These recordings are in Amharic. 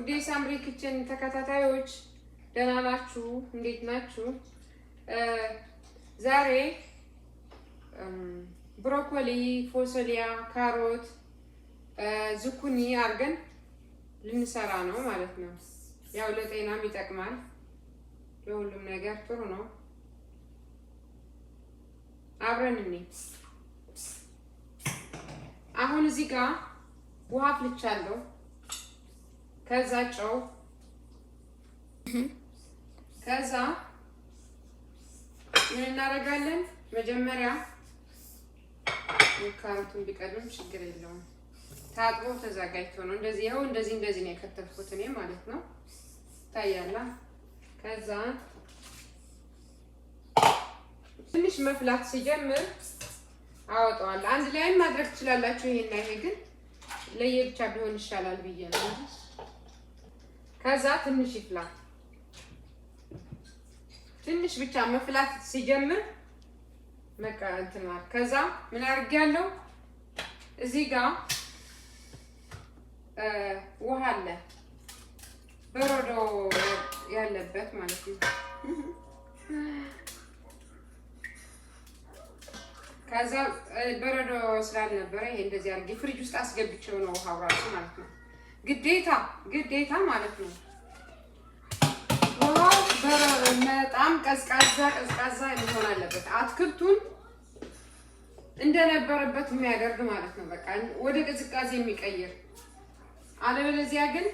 ውዴ ሳምሪ ኪችን ተከታታዮች ደህና ናችሁ? እንዴት ናችሁ? ዛሬ ብሮኮሊ፣ ፎሶሊያ፣ ካሮት፣ ዙኩኒ አርገን ልንሰራ ነው ማለት ነው። ያው ለጤናም ይጠቅማል፣ ለሁሉም ነገር ጥሩ ነው። አብረን እንይ። አሁን እዚህ ጋር ውሃ አፍልቻለሁ። ከዛ ጨው፣ ከዛ ምን እናደርጋለን? መጀመሪያ ካሮቱን ቢቀድም ችግር የለውም። ታጥቦ ተዘጋጅቶ ነው። እንደዚህ ያው እንደዚህ ነው የከተፍኩት እኔ ማለት ነው። ታያላ። ከዛ ትንሽ መፍላት ሲጀምር አወጣዋለሁ። አንድ ላይም ማድረግ ትችላላችሁ። ይሄና ይሄ ግን ለየብቻ ቢሆን ይሻላል ብዬ ነው። ከዛ ትንሽ ይፍላ። ትንሽ ብቻ መፍላት ሲጀምር በቃ እንትን ማለት። ከዛ ምን አድርጌያለሁ? እዚህ ጋር ውሃ አለ፣ በረዶ ያለበት ማለት ነው። ከዛ በረዶ ስላልነበረ ይሄ እንደዚህ አድርጌ ፍሪጅ ውስጥ አስገብቼው ነው ውሃው ራሱ ማለት ነው። ግዴታ ማለት ነው። ውሃው በጣም ቀዝቃዛ መሆን አለበት። አትክልቱን እንደነበረበት የሚያደርግ ማለት ነው። በቃ ወደ ቅዝቃዜ የሚቀይር። አለበለዚያ ግን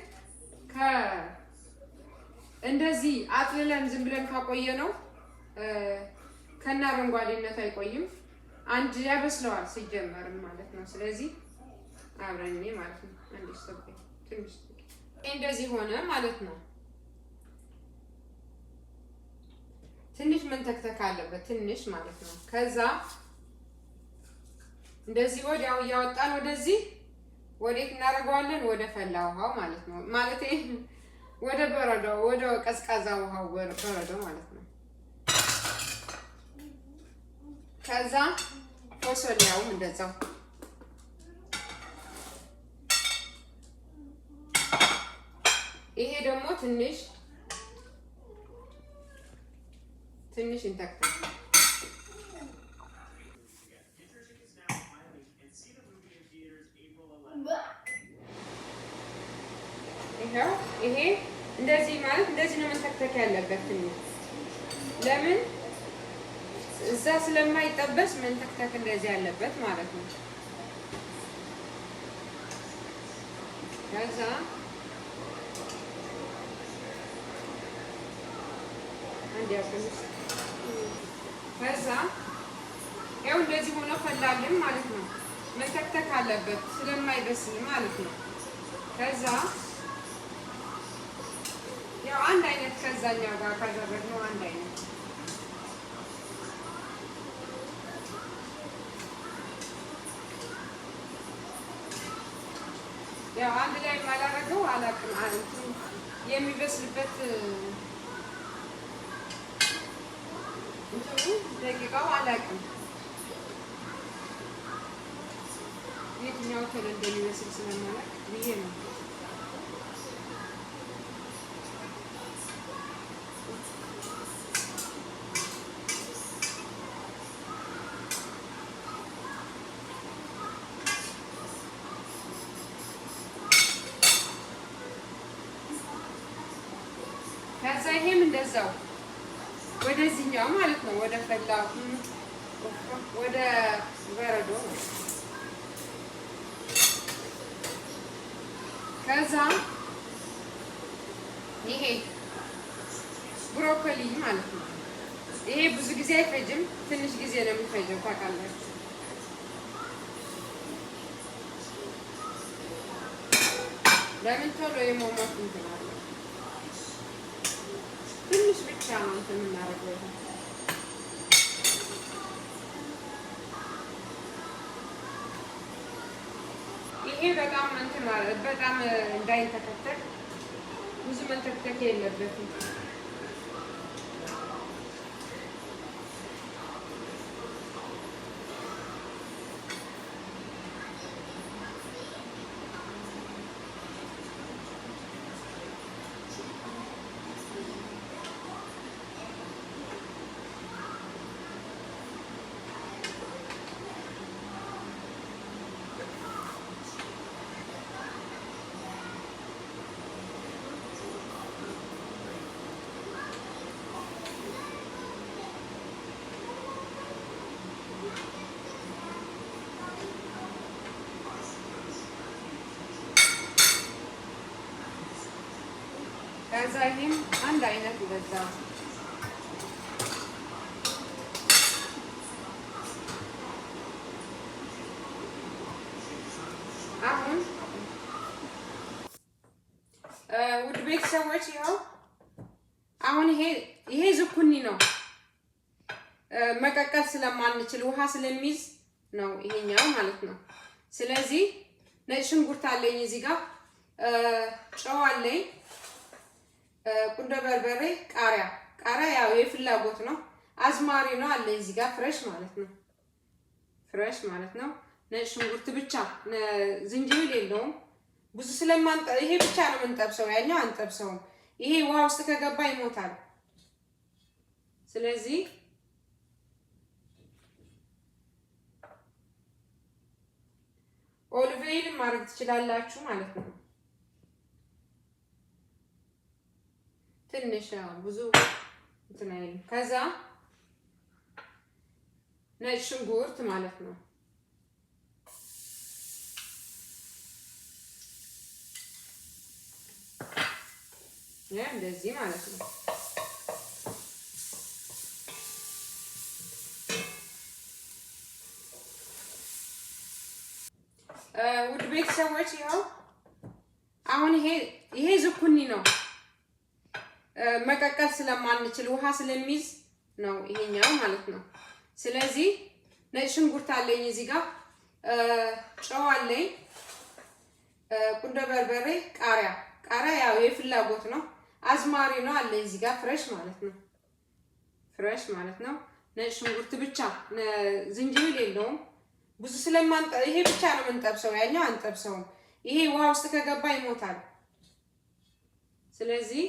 እንደዚህ አጥልለን ዝም ብለን ካቆየ ነው ከና አረንጓዴነት አይቆይም። አንድ ያበስለዋል ሲጀመርም ማለት ነው። ስለዚህ አብረን ማለት ነው። አንድ ሰበ ትንሽ እንደዚህ ሆነ ማለት ነው። ትንሽ መንተክተክ አለበት ትንሽ ማለት ነው። ከዛ እንደዚህ ወዲያው እያወጣን ወዴት እናደርገዋለን? ወደ ፈላ ውሃው ማለት ነው። ማለት ወደ በረዶ፣ ወደ ቀዝቃዛ ውሃው በረዶ ማለት ነው። ከዛ ፎሶሊያውም እንደዛው ይሄ ደግሞ ትንሽ እንተክተክ። ይሄ እንደዚህ ማለት እንደዚህ ነው መንተክተክ ያለበት ትንሽ። ለምን እዛ ስለማይጠበስ መንተክተክ እንደዚህ ያለበት ማለት ነው። ከዛ ከዛ ያው እንደዚህ ሆኖ ፈላልን ማለት ነው። መንተክተክ አለበት ስለማይበስል ማለት ነው። ከዛ ያው አንድ አይነት ከዛኛው ጋር ካደረግነው አንድ አይነት ያው አንድ ላይ ማላረገው አላውቅም። የሚበስልበት ደቂቃው አላውቅም። የትኛው ተለ እንደሚመስል ስለማላውቅ ብዬ ነው። ከዛ ይሄም እንደዛው ወደዚህኛው ማለት ነው። ወደ ፈላው ወደ በረዶ። ከዛ ይሄ ብሮኮሊ ማለት ነው። ይሄ ብዙ ጊዜ አይፈጅም፣ ትንሽ ጊዜ ነው የሚፈጀው ታውቃላችሁ። ለምን ቶሎ የሞሞት እንትን አለ። ትንሽ ብቻ ነው እንትን የምናደርገው። ይሄ በጣም እንትን ማለት በጣም እንዳይንተከተክ ብዙ መንተክተክ የለበትም። ከዛ ይሄም አንድ አይነት እንደዛ አሁን ውድ ቤተሰቦች ይኸው አሁን ይሄ ዝኩኒ ነው። መቀቀል ስለማንችል ውሃ ስለሚይዝ ነው ይሄኛው ማለት ነው። ስለዚህ ነጭ ሽንኩርት አለኝ እዚህ ጋር ጨው አለኝ፣ ቁንዶ በርበሬ፣ ቃሪያ ያው የፍላጎት ነው። አዝማሪ ነው አለ እዚህ ጋር ፍሬሽ ማለት ነው። ነጭ ሽንኩርት ብቻ ዝንጅብል የለውም ብዙ ይሄ ብቻ ነው የምንጠብሰው፣ ያኛው አንጠብሰውም። ይሄ ውሃ ውስጥ ከገባ ይሞታል። ስለዚህ ኦሊቭ ኦይል ማድረግ ትችላላችሁ ማለት ነው። ትንሽ ብዙ እንትን አይልም። ከዛ ነጭ ሽንኩርት ማለት ነው። እንደዚህ ማለት ነው። ውድ ቤተሰቦች ይኸው አሁን ይሄ ዝኩኒ ነው። መቀቀል ስለማንችል ውሃ ስለሚይዝ ነው ይሄኛው ማለት ነው። ስለዚህ ነጭ ሽንኩርት አለኝ እዚህ ጋር ጨው አለኝ፣ ቁንዶ በርበሬ፣ ቃሪያ ያው የፍላጎት ነው። አዝማሪ ነው አለ እዚህ ጋር ፍሬሽ ማለት ነው። ነጭ ሽንኩርት ብቻ ዝንጅብል የለውም ብዙ ይሄ ብቻ ነው የምንጠብሰው፣ ያኛው አንጠብሰውም። ይሄ ውሃ ውስጥ ከገባ ይሞታል። ስለዚህ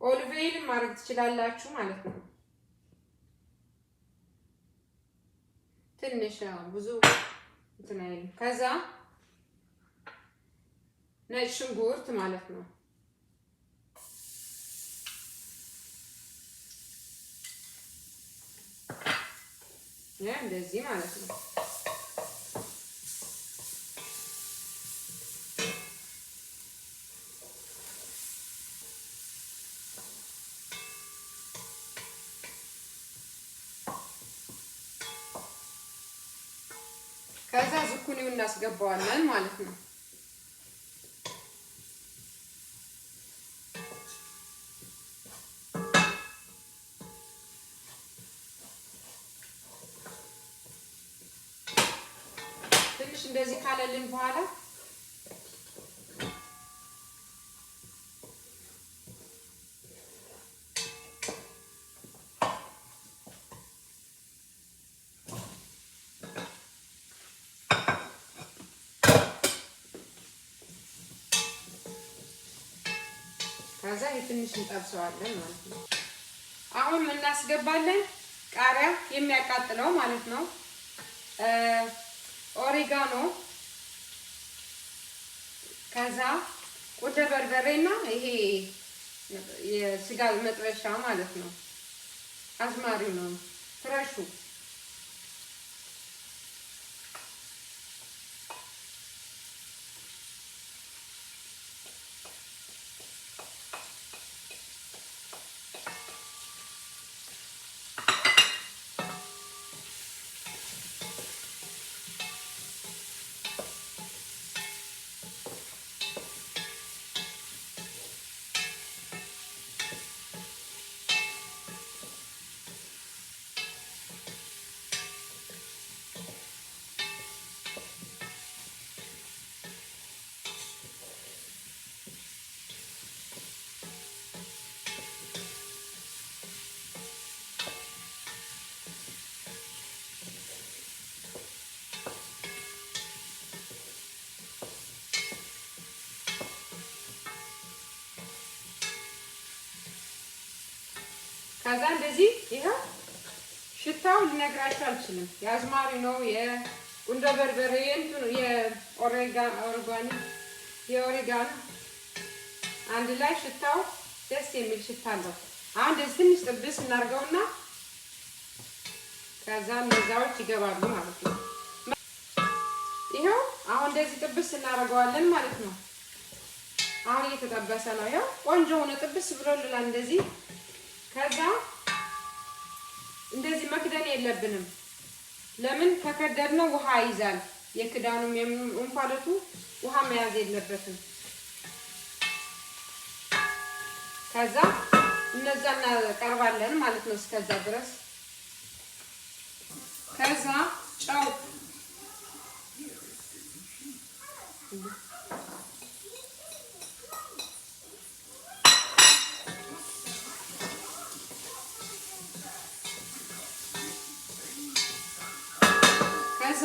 ኦሊቭ ኦይል ማድረግ ትችላላችሁ ማለት ነው። ትንሽ ብዙ እንትን አይልም። ከዛ ነጭ ሽንኩርት ማለት ነው። እንደዚህ ማለት ነው። ከዛ ዝኩኒውን እናስገባዋለን ማለት ነው። ትንሽ እንደዚህ ካለልን በኋላ ከዛ ትንሽ እንጠብሰዋለን ማለት ነው። አሁን እናስገባለን ቃሪያ የሚያቃጥለው ማለት ነው። ኦሪጋኖ፣ ከዛ ቁንዶ በርበሬና ይሄ የስጋ መጥበሻ ማለት ነው። አዝማሪው ነው ፍሬሹ። ከዛ እንደዚህ ይሄው ሽታው ልነግራችሁ አልችልም። የአዝማሪ ነው፣ የቁንዶ በርበሬ እንትኑ የኦሪጋኖ አንድ ላይ ሽታው ደስ የሚል ሽታ አለው። አሁን እንደዚህ ትንሽ ጥብስ እናድርገውና ከዛ እነዛዎች ይገባሉ ማለት ነው። ይሄው አሁን እንደዚህ ጥብስ እናደርገዋለን ማለት ነው። አሁን እየተጠበሰ ነው። ያው ቆንጆ ሆነ ጥብስ ብሎልናል እንደዚህ። ከዛ እንደዚህ መክደን የለብንም። ለምን ከከደድነው ውሃ ይዛል። የክዳኑም እንፋሎቱ ውሃ መያዝ የለበትም። ከዛ እነዛ እናቀርባለን ማለት ነው እስከዛ ድረስ። ከዛ ጨው ከዛ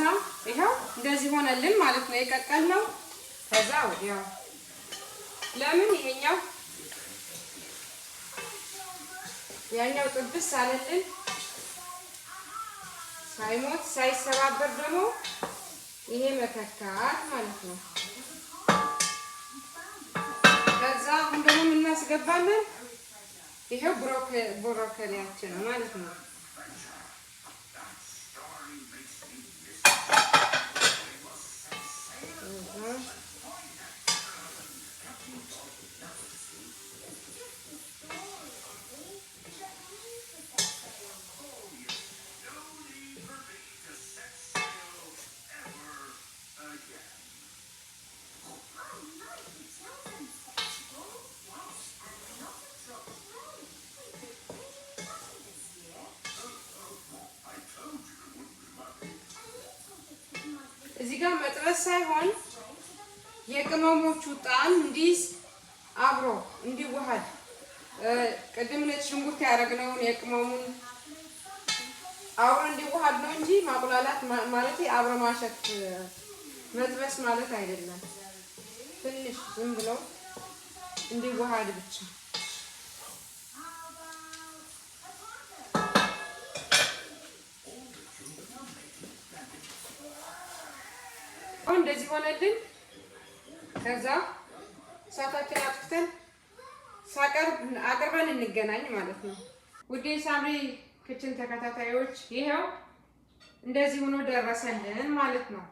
ይሄው እንደዚህ ሆነልን ማለት ነው የቀቀልነው። ከዛ ያው ለምን ይሄኛው ያኛው ጥብስ አለልን ሳይሞት ሳይሰባበር ደግሞ ይሄ መከካት ማለት ነው። ከዛ አሁን ደግሞ ምን እናስገባለን? ይሄው ብሮኮሊያችን ነው ማለት ነው። እዚህ ጋር መጥበስ ሳይሆን የቅመሞቹ ጣዕም እንዲስ አብሮ እንዲዋሃድ ቅድም ነጭ ሽንኩርት ያደረግነውን የቅመሙን አብሮ እንዲዋሃድ ነው እንጂ ማቁላላት ማለት አብሮ ማሸት መጥበስ ማለት አይደለም። ትንሽ ዝም ብሎ እንዲዋሃድ ብቻ። እንደዚህ ሆነልን። ከዛ እሳታችን አጥፍተን አቅርበን እንገናኝ ማለት ነው። ውዴ ሳምሪ ክችን ተከታታዮች ይሄው እንደዚህ ሆኖ ደረሰልን ማለት ነው።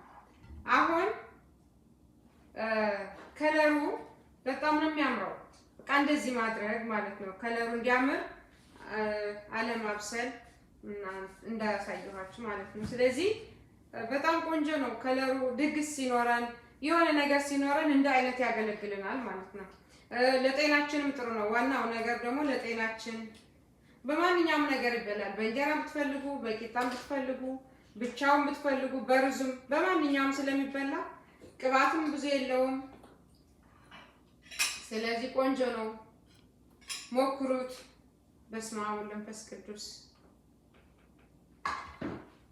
አሁን ከለሩ በጣም ነው የሚያምረው። በቃ እንደዚህ ማድረግ ማለት ነው። ከለሩ እንዲያምር አለማብሰል እና እንዳያሳየኋችሁ ማለት ነው። ስለዚህ በጣም ቆንጆ ነው ከለሩ። ድግስ ሲኖረን የሆነ ነገር ሲኖረን እንደ አይነት ያገለግልናል ማለት ነው። ለጤናችንም ጥሩ ነው። ዋናው ነገር ደግሞ ለጤናችን በማንኛውም ነገር ይበላል። በእንጀራ ብትፈልጉ፣ በቂጣም ብትፈልጉ፣ ብቻውን ብትፈልጉ፣ በሩዝም በማንኛውም ስለሚበላ ቅባትም ብዙ የለውም። ስለዚህ ቆንጆ ነው፣ ሞክሩት። በስመ አብ ወወልድ ወመንፈስ ቅዱስ።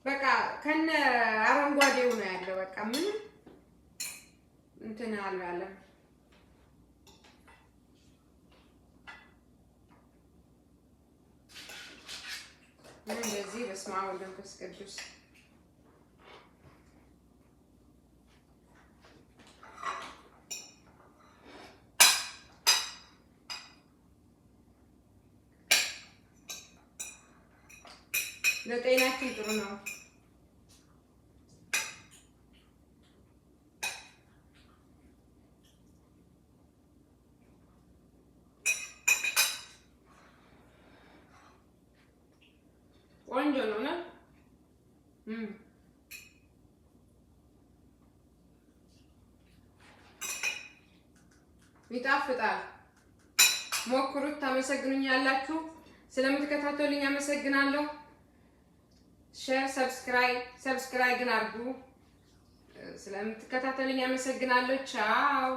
በቃ ከነ አረንጓዴው ነው ያለው። በቃ ምንም እንትን አላለም። እንደዚህ በስመ አብ ወወልድ ወመንፈስ ቅዱስ። ለጤናችን ጥሩ ነው። ቆንጆ ነው ነው ይጣፍጣል። ሞክሩት። ታመሰግኑኛላችሁ። ስለምትከታተሉኝ አመሰግናለሁ። ሼር፣ ሰብስክራይብ ግን አድርጉ። ስለምትከታተሉኝ አመሰግናለሁ። ቻው